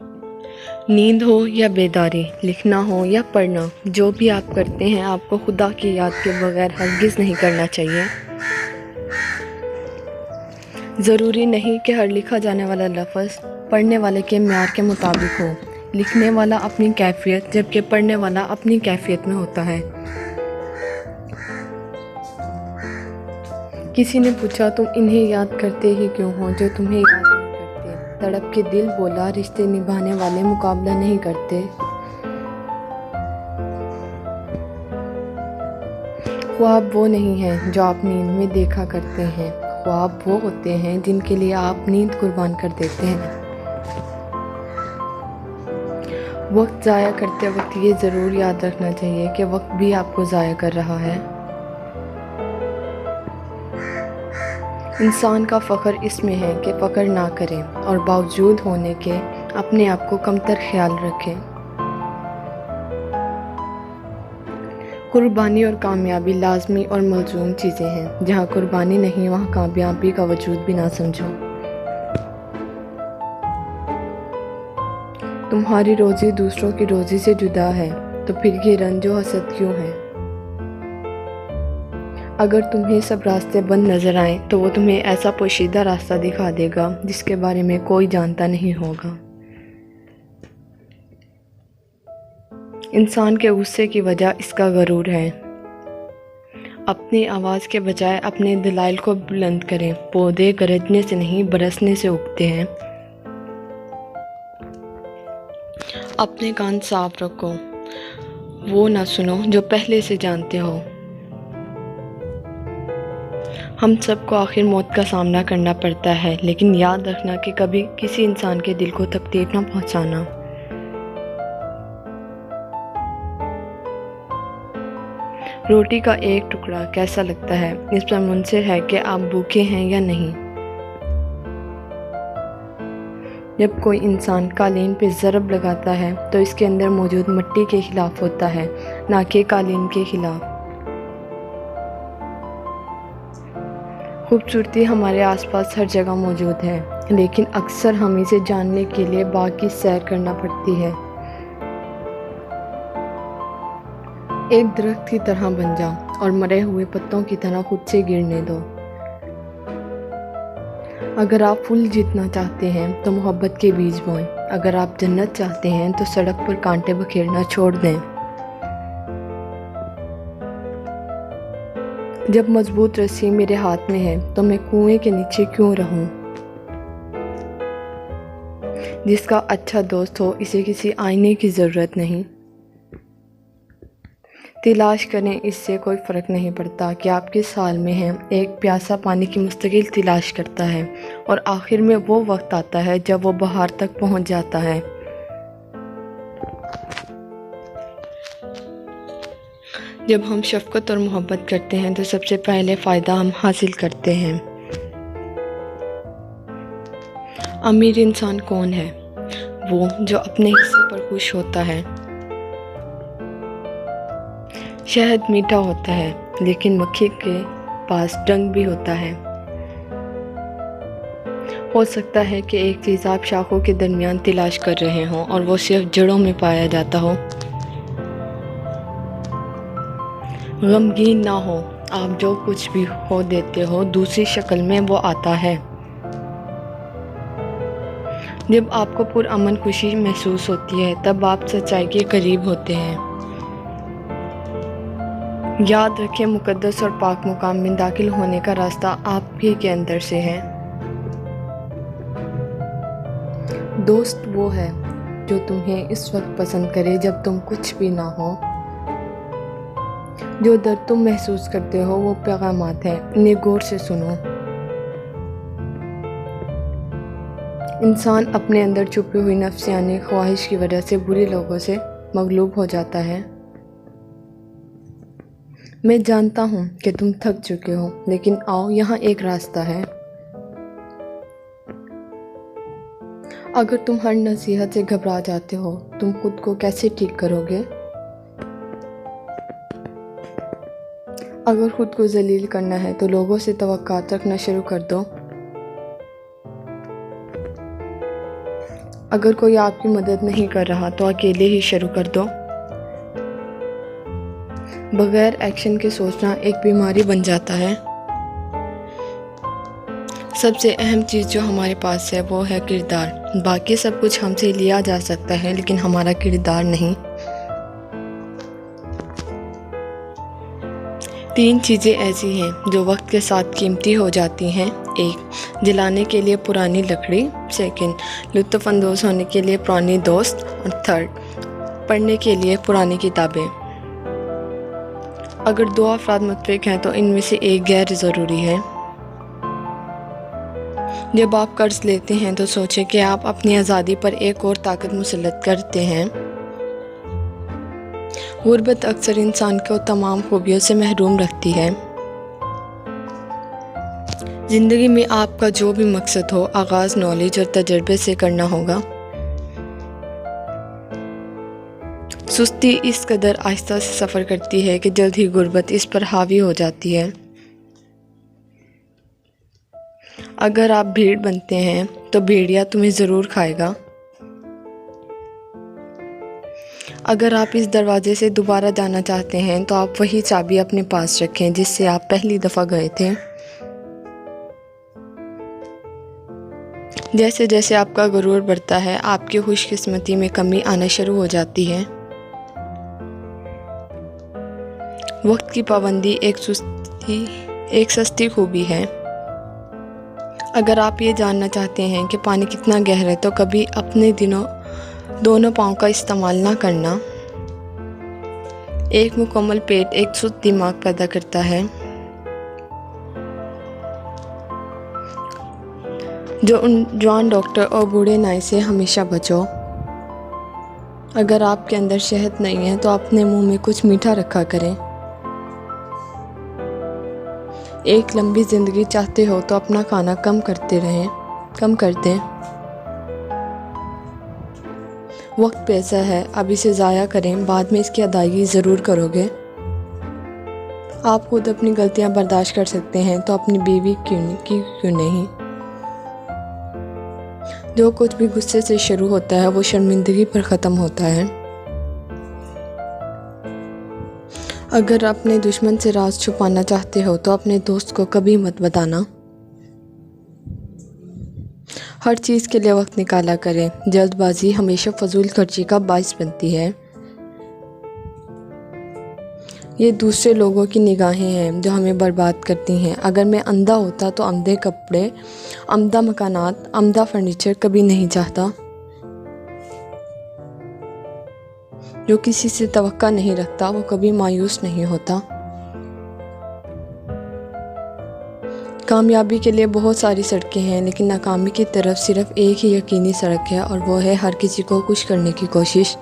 नींद हो या बेदारी, लिखना हो या पढ़ना, जो भी आप करते हैं आपको खुदा की याद के बगैर हरगिज़ नहीं करना चाहिए। ज़रूरी नहीं कि हर लिखा जाने वाला लफ्ज़ पढ़ने वाले के म्यार के मुताबिक हो। लिखने वाला अपनी कैफियत जबकि पढ़ने वाला अपनी कैफियत में होता है। किसी ने पूछा, तुम इन्हें याद करते ही क्यों हो जो तुम्हें याद नहीं करते? तड़प के दिल बोला, रिश्ते निभाने वाले मुकाबला नहीं करते। ख्वाब वो नहीं है जो आप नींद में देखा करते हैं, ख्वाब वो होते हैं जिनके लिए आप नींद कुर्बान कर देते हैं। वक्त ज़ाया करते वक्त ये ज़रूर याद रखना चाहिए कि वक्त भी आपको ज़ाया कर रहा है। इंसान का फ़ख्र इसमें है कि फ़ख्र ना करें और बावजूद होने के अपने आप को कमतर ख्याल रखें। कुर्बानी और कामयाबी लाजमी और मलजूम चीज़ें हैं। जहाँ कुर्बानी नहीं वहाँ कामयाबी का वजूद भी ना समझो। तुम्हारी रोज़ी दूसरों की रोज़ी से जुदा है तो फिर ये रंज व हसद क्यों है? अगर तुम्हें सब रास्ते बंद नज़र आएं तो वो तुम्हें ऐसा पोशीदा रास्ता दिखा देगा जिसके बारे में कोई जानता नहीं होगा। इंसान के गुस्से की वजह इसका गरूर है। अपनी आवाज़ के बजाय अपने दलाइल को बुलंद करें। पौधे गरजने से नहीं बरसने से उगते हैं। अपने कान साफ रखो, वो ना सुनो जो पहले से जानते हो। हम सबको आखिर मौत का सामना करना पड़ता है, लेकिन याद रखना कि कभी किसी इंसान के दिल को तकलीफ ना पहुंचाना। रोटी का एक टुकड़ा कैसा लगता है, इस पर मुनसर है कि आप भूखे हैं या नहीं। जब कोई इंसान कालीन पे ज़रब लगाता है तो इसके अंदर मौजूद मिट्टी के खिलाफ होता है, ना कि कालीन के खिलाफ। खूबसूरती हमारे आसपास हर जगह मौजूद है, लेकिन अक्सर हम इसे जानने के लिए बाग की सैर करना पड़ती है। एक दरख्त की तरह बन जाओ और मरे हुए पत्तों की तरह खुद से गिरने दो। अगर आप फूल जीतना चाहते हैं तो मोहब्बत के बीज बोएं। अगर आप जन्नत चाहते हैं तो सड़क पर कांटे बखेरना छोड़ दें। जब मजबूत रस्सी मेरे हाथ में है तो मैं कुएं के नीचे क्यों रहूं? जिसका अच्छा दोस्त हो इसे किसी आईने की ज़रूरत नहीं। तलाश करें, इससे कोई फ़र्क नहीं पड़ता कि आप किस हाल में हैं। एक प्यासा पानी की मुस्तकिल तलाश करता है और आखिर में वो वक्त आता है जब वो बाहर तक पहुंच जाता है। जब हम शफ़क़त और मोहब्बत करते हैं तो सबसे पहले फ़ायदा हम हासिल करते हैं। अमीर इंसान कौन है? वो जो अपने हिस्से पर खुश होता है। शहद मीठा होता है, लेकिन मक्खी के पास डंक भी होता है। हो सकता है कि एक चीज़ आप शाखों के दरमियान तलाश कर रहे हों और वो सिर्फ जड़ों में पाया जाता हो। गमगीन ना हो, आप जो कुछ भी हो देते हो दूसरी शक्ल में वो आता है। जब आपको पुरअमन खुशी महसूस होती है तब आप सच्चाई के करीब होते हैं। याद रखें, मुकद्दस और पाक मुकाम में दाखिल होने का रास्ता आप ही के अंदर से है। दोस्त वो है जो तुम्हें इस वक्त पसंद करे जब तुम कुछ भी ना हो। जो दर्द तुम महसूस करते हो वो पैगामात हैं, इन्हें गौर से सुनो। इंसान अपने अंदर छुपी हुई नफ्सियानी ख्वाहिश की वजह से बुरे लोगों से मगलूब हो जाता है। मैं जानता हूँ कि तुम थक चुके हो, लेकिन आओ, यहाँ एक रास्ता है। अगर तुम हर नसीहत से घबरा जाते हो, तुम खुद को कैसे ठीक करोगे? अगर खुद को जलील करना है तो लोगों से तवक्कुआत रखना शुरू कर दो। अगर कोई आपकी मदद नहीं कर रहा तो अकेले ही शुरू कर दो। बगैर एक्शन के सोचना एक बीमारी बन जाता है। सबसे अहम चीज़ जो हमारे पास है वो है किरदार। बाकी सब कुछ हमसे लिया जा सकता है लेकिन हमारा किरदार नहीं। 3 चीज़ें ऐसी हैं जो वक्त के साथ कीमती हो जाती हैं। 1. जलाने के लिए पुरानी लकड़ी। 2. लुत्फ़अंदोज़ होने के लिए पुरानी दोस्त। और 3. पढ़ने के लिए पुरानी किताबें। अगर 2 अफराद मुत्तफ़िक़ हैं तो इनमें से एक गैर ज़रूरी है। जब आप कर्ज लेते हैं तो सोचें कि आप अपनी आज़ादी पर एक और ताकत मुसल्लत करते हैं। गुर्बत अक्सर इंसान को तमाम खूबियों से महरूम रखती है। ज़िंदगी में आपका जो भी मकसद हो, आगाज़ नॉलेज और तजर्बे से करना होगा। सुस्ती इस कदर आहिस्ता से सफ़र करती है कि जल्द ही गुर्बत इस पर हावी हो जाती है। अगर आप भीड़ बनते हैं तो भेड़िया तुम्हें ज़रूर खाएगा। अगर आप इस दरवाजे से दोबारा जाना चाहते हैं तो आप वही चाबी अपने पास रखें जिससे आप पहली दफ़ा गए थे। जैसे जैसे आपका गुरूर बढ़ता है, आपकी खुशकिस्मती में कमी आना शुरू हो जाती है। वक्त की पाबंदी एक सस्ती खूबी है। अगर आप ये जानना चाहते हैं कि पानी कितना गहरा है तो कभी अपने दोनों पाँव का इस्तेमाल ना करना। एक मुकम्मल पेट एक सुस्त दिमाग पैदा करता है। जवान डॉक्टर और बूढ़े नाई से हमेशा बचो। अगर आपके अंदर शहद नहीं है तो अपने मुंह में कुछ मीठा रखा करें। एक लंबी ज़िंदगी चाहते हो तो अपना खाना कम कर दें। वक्त पैसा है, अब इसे ज़ाया करें, बाद में इसकी अदायगी ज़रूर करोगे। आप खुद अपनी गलतियां बर्दाश्त कर सकते हैं तो अपनी बीवी क्यों नहीं। जो कुछ भी गुस्से से शुरू होता है वो शर्मिंदगी पर ख़त्म होता है। अगर अपने दुश्मन से राज छुपाना चाहते हो तो अपने दोस्त को कभी मत बताना। हर चीज़ के लिए वक्त निकाला करें। जल्दबाजी हमेशा फजूल खर्ची का बाइस बनती है। ये दूसरे लोगों की निगाहें हैं जो हमें बर्बाद करती हैं। अगर मैं अंधा होता तो अंधे कपड़े, अमदा मकानात, अमदा फर्नीचर कभी नहीं चाहता। जो किसी से तवक्का नहीं रखता वो कभी मायूस नहीं होता। कामयाबी के लिए बहुत सारी सड़कें हैं लेकिन नाकामी की तरफ सिर्फ एक ही यकीनी सड़क है और वो है हर किसी को खुश करने की कोशिश।